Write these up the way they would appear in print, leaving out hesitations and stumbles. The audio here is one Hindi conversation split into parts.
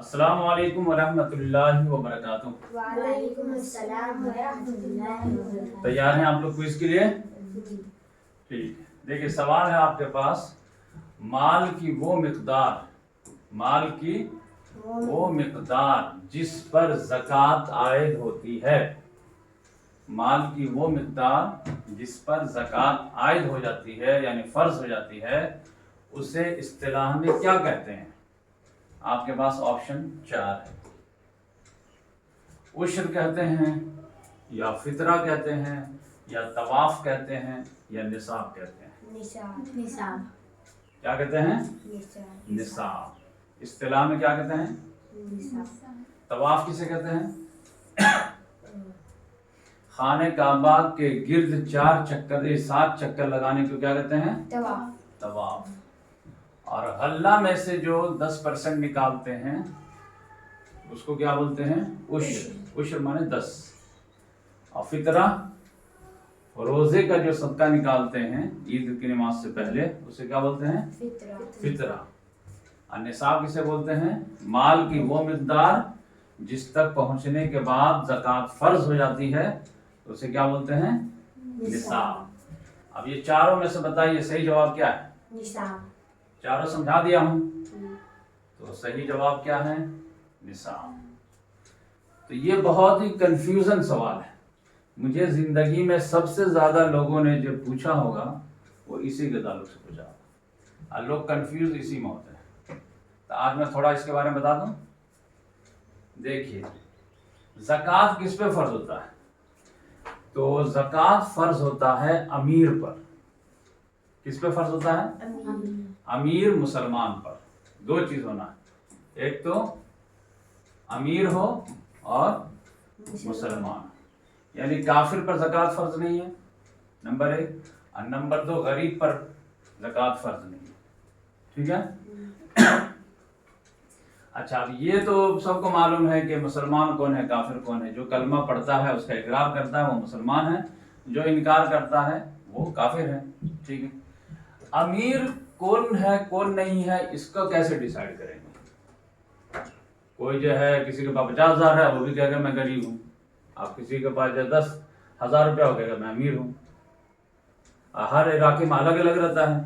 अस्सलाम वालेकुम वरहमतुल्लाहि वबरकातुहू। वालेकुम अस्सलाम वरहमतुल्लाहि वबरकातुहू। तैयार हैं आप लोग क्विज के लिए? ठीक है, देखिए सवाल है आपके पास। माल की वो मिकदार जिस पर ज़कात आयद होती है। माल की वो मिकदार जिस पर ज़कात आयद हो जाती है यानी फ़र्ज हो जाती है, उसे इस्तिलाह में क्या कहते हैं? आपके पास ऑप्शन 4 है। उश्र कहते हैं, या फितरा कहते हैं, या तवाफ कहते हैं, या निसाब कहते हैं। निसाब। क्या कहते हैं? निसाब। इस्तिलाह में क्या कहते हैं? तवाफ किसे कहते हैं? खाने काबा के गिर्द 7 चक्कर लगाने को क्या कहते हैं? तवाफ। और हल्ला में से जो 10% निकालते हैं उसको क्या बोलते हैं? उश्र। उश्र माने 10। और फितरा, रोजे का जो सदका निकालते हैं ईद की नमाज से पहले, उसे क्या बोलते हैं? फितरा। और निसाब किसे बोलते हैं? माल की वो मिकदार जिस तक पहुंचने के बाद ज़कात फर्ज हो जाती है, उसे क्या बोलते हैं? निसाब। अब ये चारों में से बताइए सही जवाब क्या है? निसाब। चारों समझा दिया हूं, तो सही जवाब क्या है? निसाब। तो ये बहुत ही कंफ्यूजन सवाल है। मुझे जिंदगी में सबसे ज्यादा लोगों ने जो पूछा होगा वो इसी के ताल्लुक से पूछा होगा, और लोग कंफ्यूज इसी में होते हैं। तो आज मैं थोड़ा इसके बारे में बता दूं। देखिए, ज़कात किस पे फर्ज होता है? तो ज़कात फर्ज होता है अमीर पर। किस पे फर्ज होता है? अमीर मुसलमान पर। दो चीज होना है, एक तो अमीर हो और मुसलमान, यानी काफिर पर ज़कात फर्ज नहीं है, नंबर 1। और नंबर 2, गरीब पर ज़कात फर्ज नहीं है। ठीक है? अच्छा, अब ये तो सबको मालूम है कि मुसलमान कौन है, काफिर कौन है। जो कलमा पढ़ता है, उसका इकरार करता है, वो मुसलमान है। जो इनकार करता है वो काफिर है। ठीक है? अमीर कौन है कौन नहीं है, इसको कैसे डिसाइड करेंगे? कोई जो है, किसी के पास 50,000 है, वो भी कहेगा मैं गरीब हूँ। आप किसी के पास जो 10,000 रुपया हो, कहेगा मैं अमीर हूँ। हर इलाके में अलग अलग रहता है।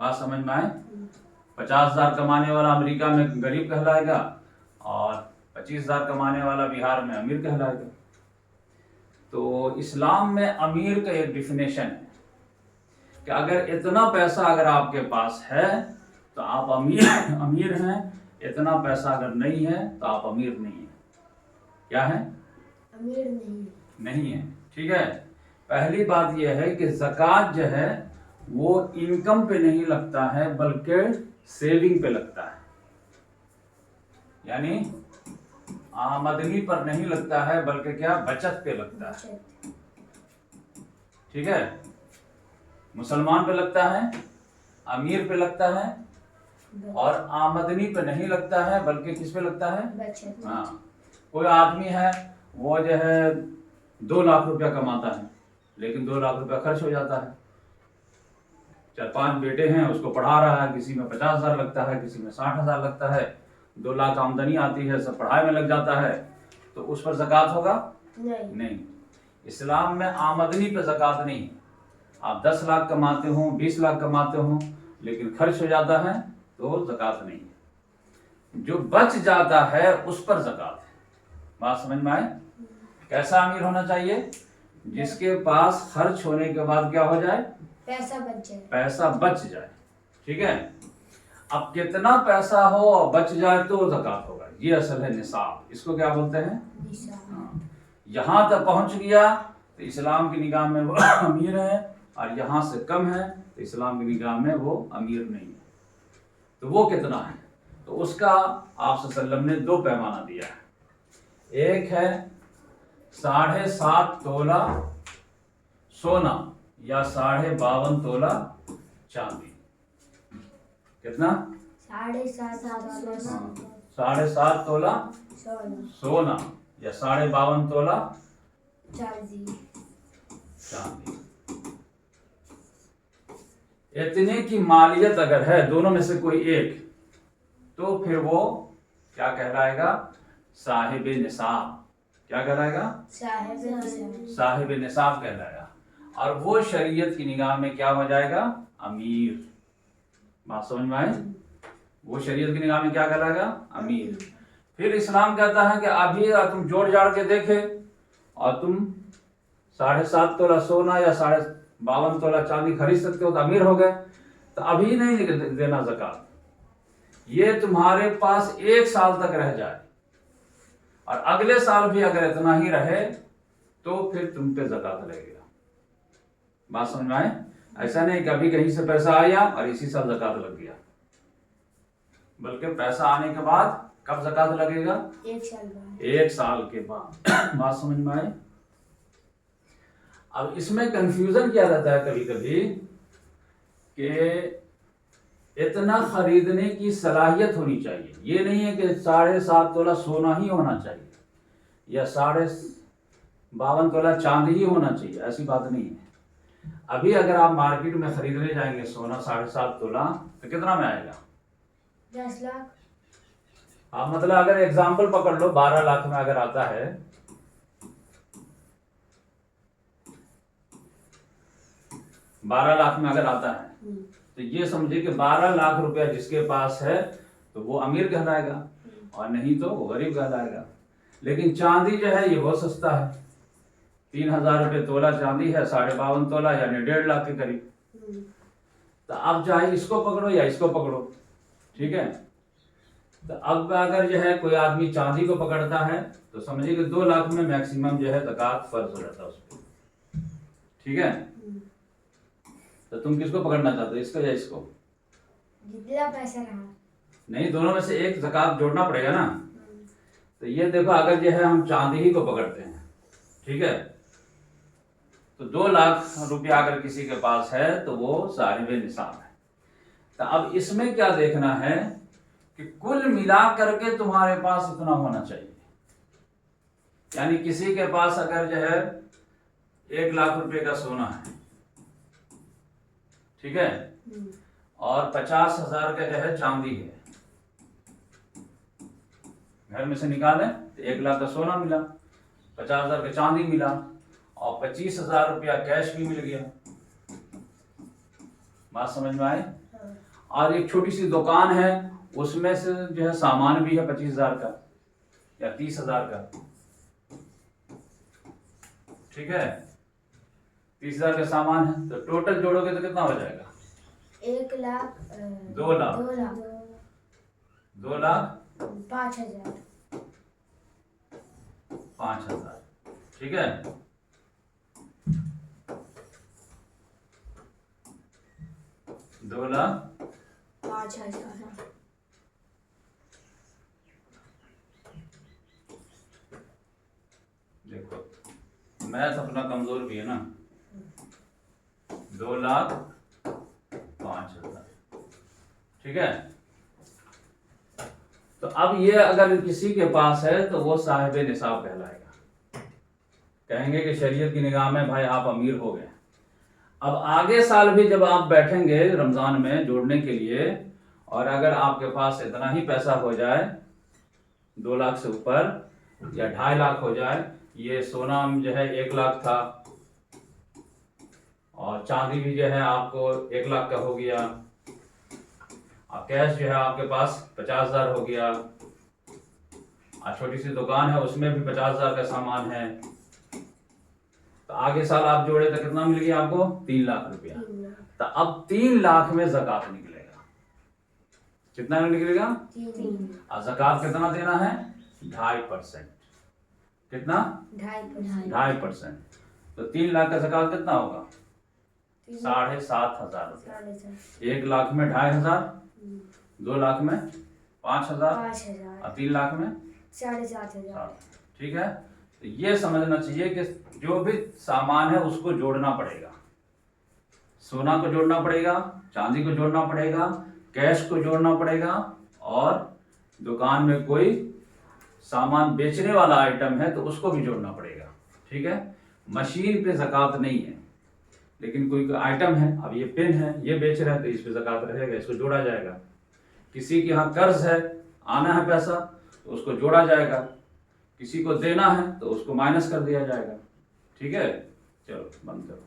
बात समझ में आए? 50,000 कमाने वाला अमेरिका में गरीब कहलाएगा, और 25,000 कमाने वाला बिहार में अमीर कहलाएगा। तो इस्लाम में अमीर का एक डिफिनेशन है कि अगर इतना पैसा अगर आपके पास है तो आप अमीर हैं। इतना पैसा अगर नहीं है तो आप अमीर नहीं हैं। क्या है? अमीर नहीं है। ठीक है? पहली बात यह है कि ज़कात जो है वो इनकम पे नहीं लगता है, बल्कि सेविंग पे लगता है। यानी आमदनी पर नहीं लगता है, बल्कि क्या, बचत पे लगता है। ठीक है? मुसलमान पे लगता है, अमीर पे लगता है, और आमदनी पे नहीं लगता है, बल्कि किस पे लगता है? हाँ। कोई आदमी है, वो जो है 2 लाख रुपया कमाता है, लेकिन 2 लाख रुपया खर्च हो जाता है। 4-5 बेटे हैं, उसको पढ़ा रहा है, किसी में 50,000 लगता है, किसी में 60,000 लगता है। 2 लाख आमदनी आती है, सब पढ़ाई में लग जाता है, तो उस पर ज़कात होगा? नहीं। इस्लाम में आमदनी पे ज़कात नहीं है। आप 10 लाख कमाते हो, 20 लाख कमाते हो, लेकिन खर्च हो जाता है, तो ज़कात नहीं है। जो बच जाता है उस पर ज़कात है। बात समझ में आए? कैसा अमीर होना चाहिए? जिसके पास खर्च होने के बाद क्या हो जाए? पैसा बच जाए। ठीक है? अब कितना पैसा हो और बच जाए तो ज़कात होगा। ये असल है निसाब। इसको क्या बोलते हैं? हाँ। यहाँ तक पहुंच गया तो इस्लाम की निगाह में वो अमीर है, और यहाँ से कम है तो इस्लाम की निगाह में वो अमीर नहीं है। तो वो कितना है? तो उसका आप सल्लल्लाहु अलैहि वसल्लम ने 2 पैमाना दिया है। एक है 7.5 तोला सोना या 52.5 तोला चांदी। कितना? 7.5 तोला सोना या 52.5 तोला चांदी। इतने की मालियत अगर है, दोनों में से कोई एक, तो फिर वो क्या कहलाएगा? साहिब निसाब। क्या कहलाएगा? साहिब निसाब। साहिब निसाब कहलाएगा। और वो शरीयत की निगाह में क्या हो जाएगा? अमीर। बात समझ में आए? वो शरीयत की निगाह में क्या कहलाएगा? अमीर। फिर इस्लाम कहता है कि अभी तुम जोड़ जाड़ के देखे और तुम 7.5 तोला सोना या 52 तोला चांदी खरीद सकते हो तो अमीर हो गए, तो अभी नहीं देना ज़कात। ये तुम्हारे पास 1 साल तक रह जाए और अगले साल भी अगर इतना ही रहे तो फिर तुम पे ज़कात लगेगा। बात समझ में आए? ऐसा नहीं कि अभी कहीं से पैसा आया और इसी साल ज़कात लग गया, बल्कि पैसा आने के बाद कब ज़कात लगेगा? 1 साल बाद। 1 साल के बाद। बात समझ में आए? अब इसमें कंफ्यूजन क्या रहता है कभी कभी कि इतना खरीदने की सलाहियत होनी चाहिए। ये नहीं है कि 7.5 तोला सोना ही होना चाहिए या 52 तोला चांदी ही होना चाहिए, ऐसी बात नहीं है। अभी अगर आप मार्केट में खरीदने जाएंगे सोना 7.5 तोला तो कितना में आएगा? 10 लाख। आप मतलब अगर एग्जाम्पल पकड़ लो 12 लाख में अगर आता है, 12 लाख में अगर आता है तो ये समझिए कि 12 लाख रुपया जिसके पास है तो वो अमीर कहलाएगा और नहीं तो वो गरीब कहलाएगा। लेकिन चांदी जो है ये बहुत सस्ता है, 3,000 रुपये तोला चांदी है, 52.5 तोला यानी 1.5 लाख के करीब। तो अब चाहे इसको पकड़ो या इसको पकड़ो, ठीक है। तो अब अगर जो है कोई आदमी चांदी को पकड़ता है तो समझिए कि 2 लाख में मैक्सिमम जो है ज़कात फर्ज हो जाता है उस पर, ठीक है। तो तुम किसको पकड़ना चाहते हो, इसको या इसको? जितना पैसा रहा। नहीं, दोनों में से एक ज़कात जोड़ना पड़ेगा ना। तो ये देखो अगर जो है हम चांदी ही को पकड़ते हैं, ठीक है, तो 2 लाख रुपया अगर किसी के पास है तो वो साहिब निसाब है। तो अब इसमें क्या देखना है कि कुल मिला करके तुम्हारे पास इतना होना चाहिए। यानी किसी के पास अगर जो है 1 लाख रुपए का सोना है, ठीक है, और 50,000 का जो है चांदी है, घर में से निकाले तो 1 लाख का सोना मिला, 50,000 का चांदी मिला और 25,000 रुपया कैश भी मिल गया। बात समझ में आई? और एक छोटी सी दुकान है, उसमें से जो है सामान भी है 25,000 का या 30,000 का, ठीक है, 30,000 का सामान है। तो टोटल जोड़ोगे तो कितना हो जाएगा? 1 लाख 2 लाख 2 लाख 5,000 5,000, ठीक है। दो लाख 5,000। देखो मैथ अपना कमजोर भी है ना। 2 लाख 5,000, ठीक है। तो अब ये अगर किसी के पास है तो वो साहिब निसाब कहलाएगा। कहेंगे कि शरीयत की निगाह में भाई आप अमीर हो गए। अब आगे साल भी जब आप बैठेंगे रमजान में जोड़ने के लिए और अगर आपके पास इतना ही पैसा हो जाए, 2 लाख से ऊपर या 2.5 लाख हो जाए, ये सोना जो है 1 लाख था और चांदी भी जो है आपको 1 लाख का हो गया और कैश जो है आपके पास 50,000 हो गया और छोटी सी दुकान है उसमें भी 50,000 का सामान है, तो आगे साल आप जोड़े तो कितना मिल गया आपको? 3 लाख रुपया। तो अब 3 लाख में ज़कात निकलेगा। कितना निकलेगा? 3। और ज़कात कितना देना है? 2.5%। कितना? 2.5%। तो 3 लाख का ज़कात कितना होगा? 7,500 रुपया। 1 लाख में 2.5%, 2 लाख में 5,000 और 3 लाख में 7,500। ठीक है। तो ये समझना चाहिए कि जो भी सामान है उसको जोड़ना पड़ेगा। सोना को जोड़ना पड़ेगा, चांदी को जोड़ना पड़ेगा, कैश को जोड़ना पड़ेगा और दुकान में कोई सामान बेचने वाला आइटम है तो उसको भी जोड़ना पड़ेगा, ठीक है। मशीन पे ज़कात नहीं है, लेकिन कोई आइटम है, अब ये पेन है, ये बेच रहा है तो इस पे ज़कात रहेगा, इसको जोड़ा जाएगा। किसी के यहाँ कर्ज है, आना है पैसा, तो उसको जोड़ा जाएगा, किसी को देना है तो उसको माइनस कर दिया जाएगा। ठीक है, चलो बंद करो।